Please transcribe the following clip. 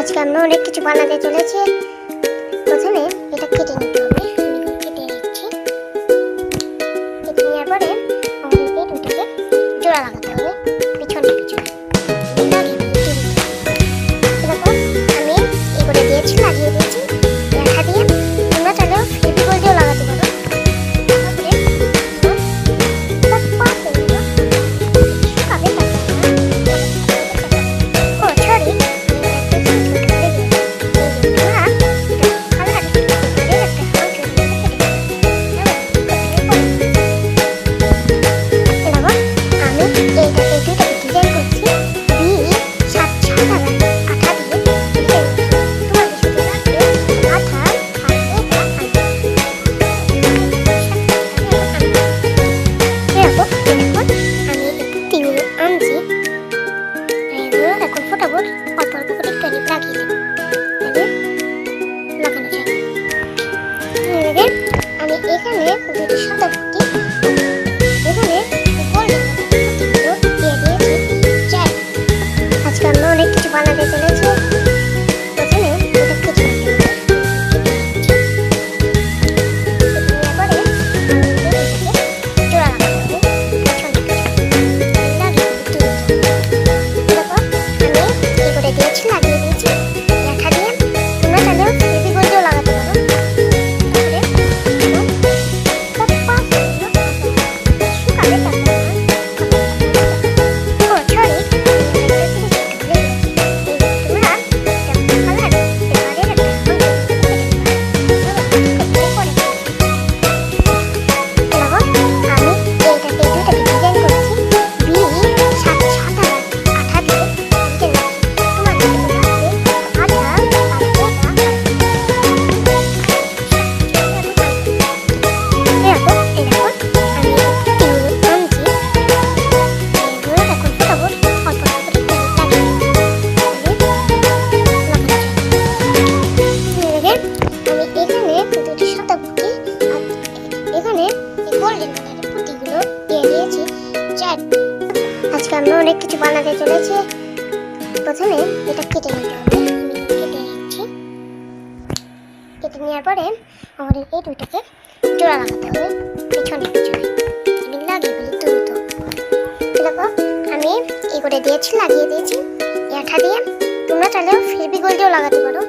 আজকে আমরা অনেক কিছু বানাতে চলেছি। প্রথমে এটা কেটে নিতে হবে, কেটে নিচ্ছি। কেটে নেওয়ার পরে আমাদের এই দুটোকে জোড়া লাগাতে হবে পিছনে পিছনে। এরকম আমি এই করে দিয়েছি, লাগিয়ে দিয়েছি। দেখা দিয়ে তোমরা চাইলেও ফেভিকল দিয়েও লাগাতে পারো। আমি এখানে দুটো সাদা পুঁতি, এখানে দিয়ে দিয়েছি চার। আজকে আমরা অনেক কিছু বানাতে চলেছি। প্রথমে এটা কেটে নিতে হবে, জোড়া লাগাতে হবে আমি এই করে দিয়েছি, লাগিয়ে দিয়েছি। দেখা দিয়ে তোমরা চাইলেও ফেভিকল দিয়েও লাগাতে পারো। আজকে আমরা অনেক কিছু বানাতে চলেছি। প্রথমে এটা কেটে নিতে হবে, কেটে নিচ্ছি। কেটে নেওয়ার পরে আমাদের এই দুইটাকে জোড়া লাগাতে হবে পিছনে পিছনে। আমি লাগিয়ে ফেলি দ্রুত। দেখো আমি এই করে দিয়েছি, লাগিয়ে দিয়েছি। আঠা দিয়ে তোমরা চাইলেও ফেভিকল দিয়েও লাগাতে পারো।